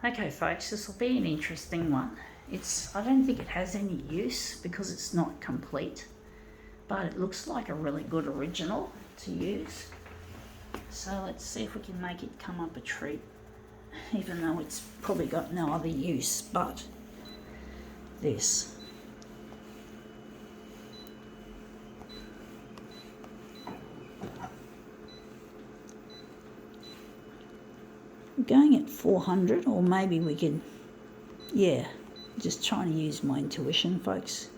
Okay folks, this will be an interesting one. I don't think it has any use because it's not complete, but it looks like a really good original to use. So let's see if we can make it come up a treat, even though it's probably got no other use but this. I'm going at 400, or maybe we could, yeah, just trying to use my intuition, folks.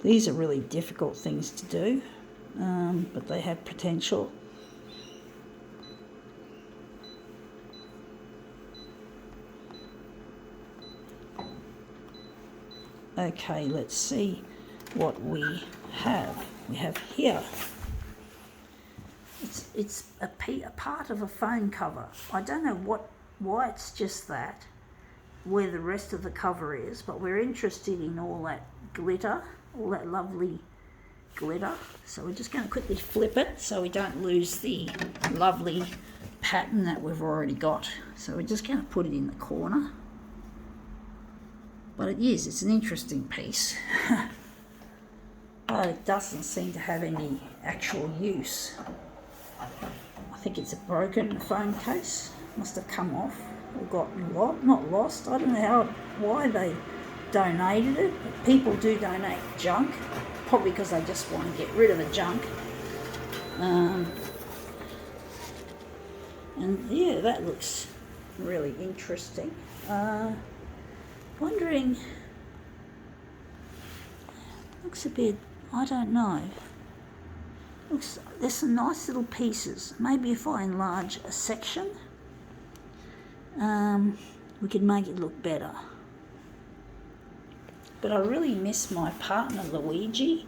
These are really difficult things to do, but they have potential. Okay, let's see what we have. We have here, it's a part of a phone cover. I don't know why it's just that, where the rest of the cover is, but we're interested in all that glitter, all that lovely glitter. So we're just going to quickly flip it so we don't lose the lovely pattern that we've already got. So we're just going to put it in the corner. But it's an interesting piece. But it doesn't seem to have any actual use. I think it's a broken phone case. Must have come off or gotten not lost. I don't know why they donated it. But people do donate junk, probably because they just want to get rid of the junk. And yeah, that looks really interesting. Wondering, looks a bit, I don't know. There's some nice little pieces. Maybe if I enlarge a section, we could make it look better. But I really miss my partner Luigi,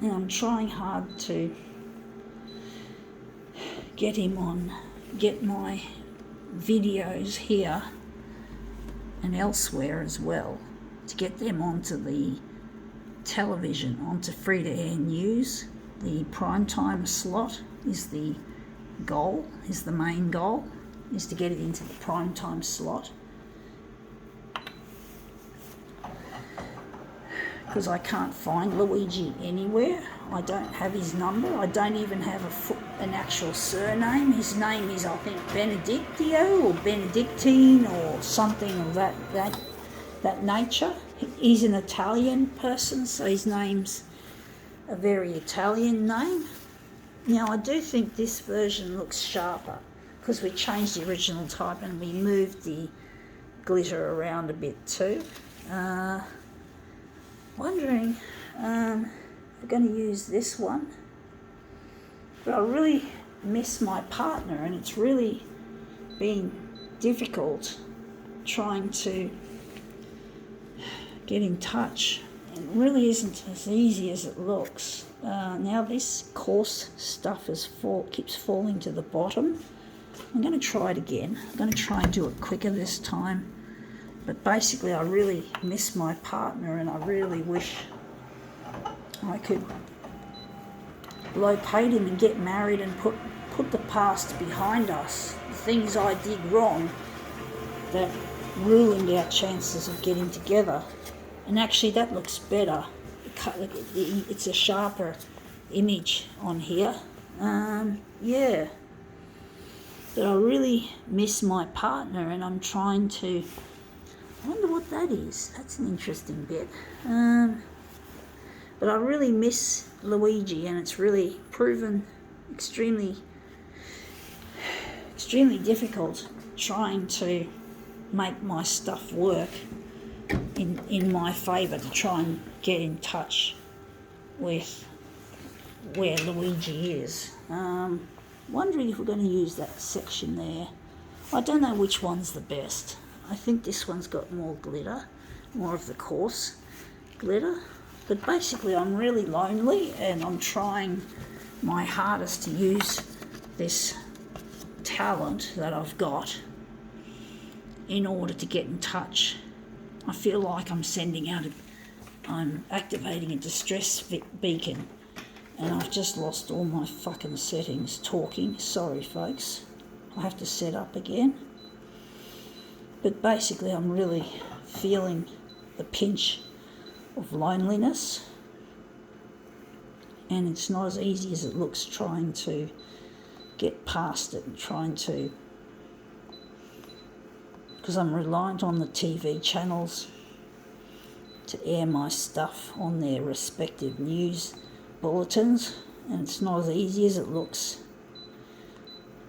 and I'm trying hard to get my videos here and elsewhere as well, to get them onto the television, onto free-to-air news. The primetime slot is the goal, is the main goal, is to get it into the primetime slot. Because I can't find Luigi anywhere. I don't have his number. I don't even have an actual surname. His name is, I think, Benedictio or Benedictine or something of that nature. He's an Italian person, so his name's a very Italian name. Now, I do think this version looks sharper because we changed the original type and we moved the glitter around a bit too. Wondering if we're going to use this one, but I really miss my partner, and it's really been difficult trying to get in touch. It really isn't as easy as it looks. Now this coarse stuff keeps falling to the bottom. I'm going to try it again. I'm going to try and do it quicker this time. But basically I really miss my partner, and I really wish I could locate him and get married and put the past behind us. The things I did wrong that ruined our chances of getting together. And actually that looks better. It's a sharper image on here. Yeah. But I really miss my partner, and I'm trying to... I wonder what that is. That's an interesting bit. But I really miss Luigi, and it's really proven extremely difficult trying to make my stuff work in my favour, to try and get in touch with where Luigi is. Wondering if we're going to use that section there. I don't know which one's the best. I think this one's got more glitter, more of the coarse glitter. But basically I'm really lonely, and I'm trying my hardest to use this talent that I've got in order to get in touch. I feel like I'm activating a distress beacon And I've just lost all my fucking settings talking. Sorry, folks. I have to set up again. But basically, I'm really feeling the pinch of loneliness. And it's not as easy as it looks trying to get past it and trying to... Because I'm reliant on the TV channels to air my stuff on their respective news bulletins, and it's not as easy as it looks,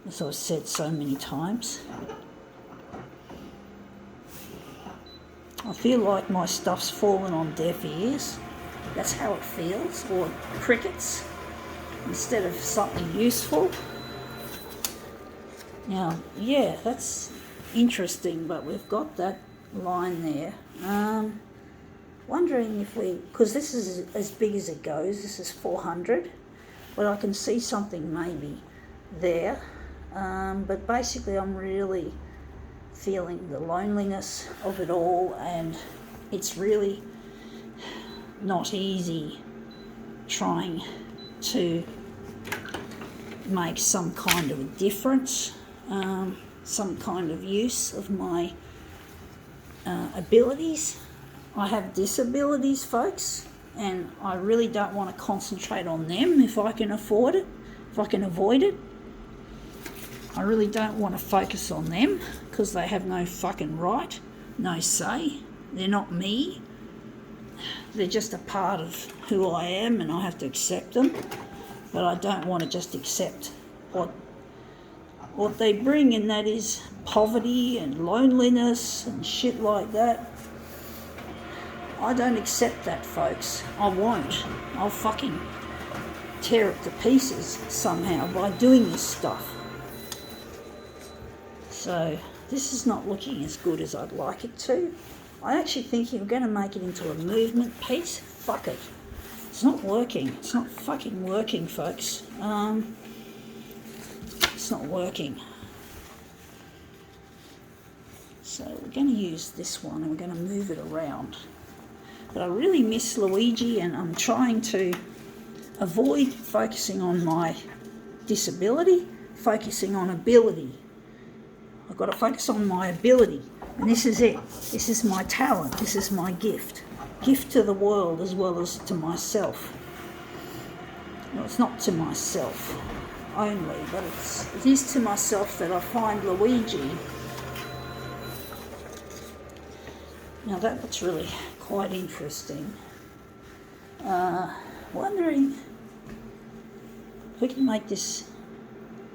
as I've said so many times. I feel like my stuff's fallen on deaf ears. That's how it feels, or crickets, instead of something useful. Now, yeah, that's interesting, but we've got that line there. Wondering if because this is as big as it goes, this is 400, but I can see something maybe there. But basically I'm really feeling the loneliness of it all, and it's really not easy trying to make some kind of a difference, some kind of use of my abilities. I have disabilities, folks, and I really don't want to concentrate on them if I can afford it, if I can avoid it. I really don't want to focus on them because they have no fucking right, no say. They're not me. They're just a part of who I am, and I have to accept them. But I don't want to just accept what they bring, and that is poverty and loneliness and shit like that. I don't accept that, folks. I won't. I'll fucking tear it to pieces somehow by doing this stuff. So this is not looking as good as I'd like it to. I actually think you're going to make it into a movement piece. Fuck it. It's not working. It's not fucking working, folks. It's not working. So we're going to use this one and we're going to move it around. But I really miss Luigi, and I'm trying to avoid focusing on my disability, focusing on ability. I've got to focus on my ability, and this is it. This is my talent. This is my gift. Gift to the world as well as to myself. No, it's not to myself only, but it is to myself that I find Luigi. Now that's really quite interesting. Wondering if we can make this.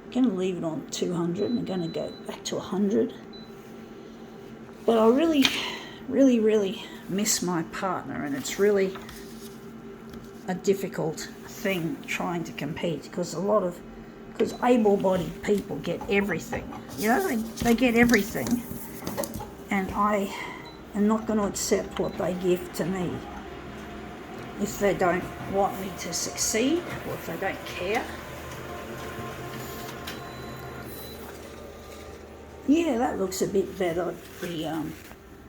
I'm going to leave it on 200 and I'm going to go back to 100. But I really, really, really miss my partner, and it's really a difficult thing trying to compete because able-bodied people get everything. You know, they get everything, and I am not going to accept what they give to me if they don't want me to succeed or if they don't care. Yeah, that looks a bit better, the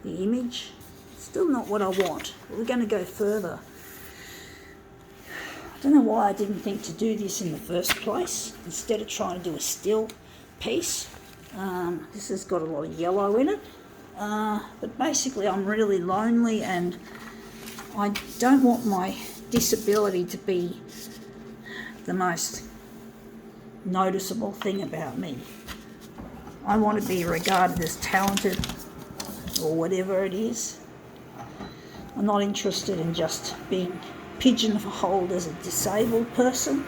image. Still not what I want. We're going to go further. I don't know why I didn't think to do this in the first place, instead of trying to do a still piece. This has got a lot of yellow in it. But basically I'm really lonely, and I don't want my disability to be the most noticeable thing about me. I want to be regarded as talented or whatever it is. I'm not interested in just being pigeonholed as a disabled person.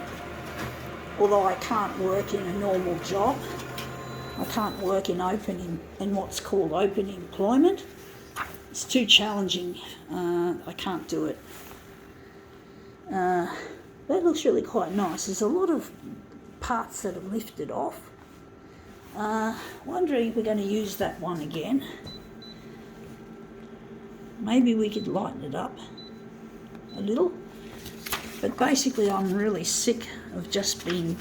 Although I can't work in a normal job. I can't work in what's called open employment. It's too challenging. I can't do it. That looks really quite nice. There's a lot of parts that are lifted off. Wondering if we're going to use that one again. Maybe we could lighten it up a little. But basically I'm really sick of just being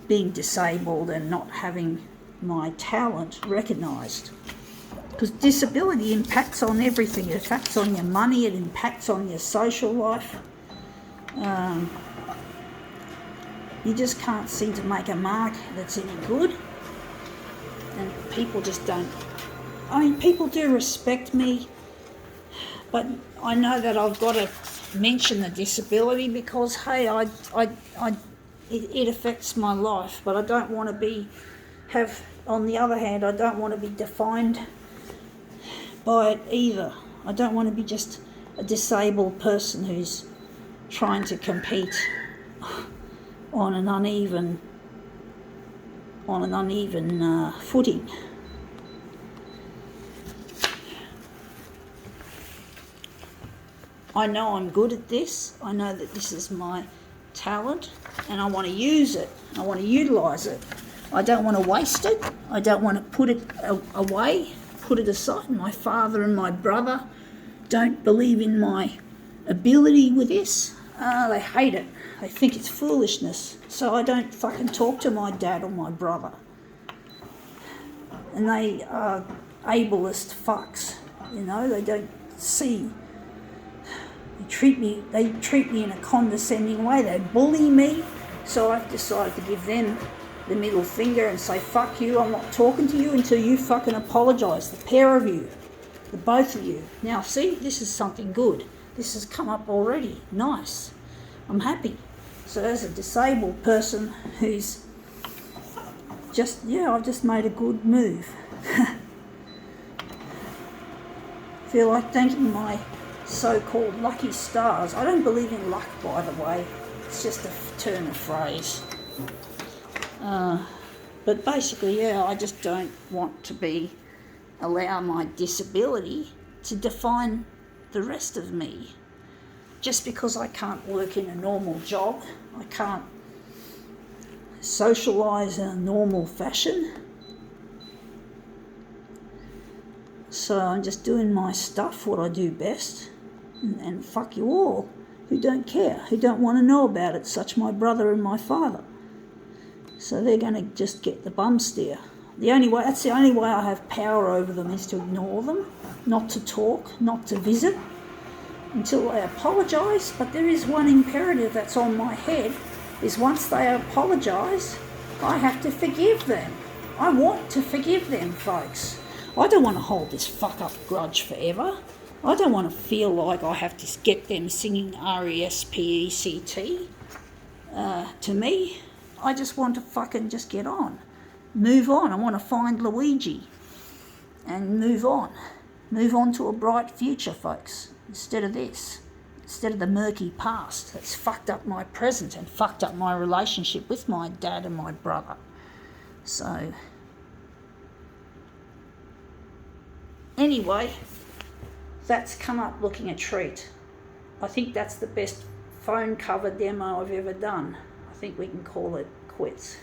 disabled and not having my talent recognised. Because disability impacts on everything. It impacts on your money, it impacts on your social life. You just can't seem to make a mark that's any good. And people just don't. I mean, people do respect me, but I know that I've got to mention the disability because, hey, it affects my life, but I don't want to on the other hand, I don't want to be defined by it either. I don't want to be just a disabled person who's trying to compete on an uneven footing. I know I'm good at this. I know that this is my talent and I want to use it. I want to utilise it. I don't want to waste it. I don't want to put it away, put it aside. My father and my brother don't believe in my ability with this. They hate it. They think it's foolishness. So I don't fucking talk to my dad or my brother. And they are ableist fucks. You know, they don't see. They treat me in a condescending way. They bully me. So I've decided to give them the middle finger and say, fuck you, I'm not talking to you until you fucking apologise. The pair of you. The both of you. Now see, this is something good. This has come up already. Nice. I'm happy. So as a disabled person who's I've just made a good move. Feel like thanking my so-called lucky stars. I don't believe in luck, by the way. It's just a turn of phrase. But basically, I just don't want to allow my disability to define the rest of me. Just because I can't work in a normal job, I can't socialise in a normal fashion. So I'm just doing my stuff, what I do best, and fuck you all who don't care, who don't want to know about it, such my brother and my father. So they're going to just get the bum steer. That's the only way I have power over them is to ignore them, not to talk, not to visit, until they apologise. But there is one imperative that's on my head, is once they apologise, I have to forgive them. I want to forgive them, folks. I don't want to hold this fuck-up grudge forever. I don't want to feel like I have to get them singing R-E-S-P-E-C-T to me. I just want to fucking just get on. Move on. I want to find Luigi and move on. Move on to a bright future, folks, instead of this. Instead of the murky past that's fucked up my present and fucked up my relationship with my dad and my brother. So, anyway, that's come up looking a treat. I think that's the best phone cover demo I've ever done. I think we can call it quits.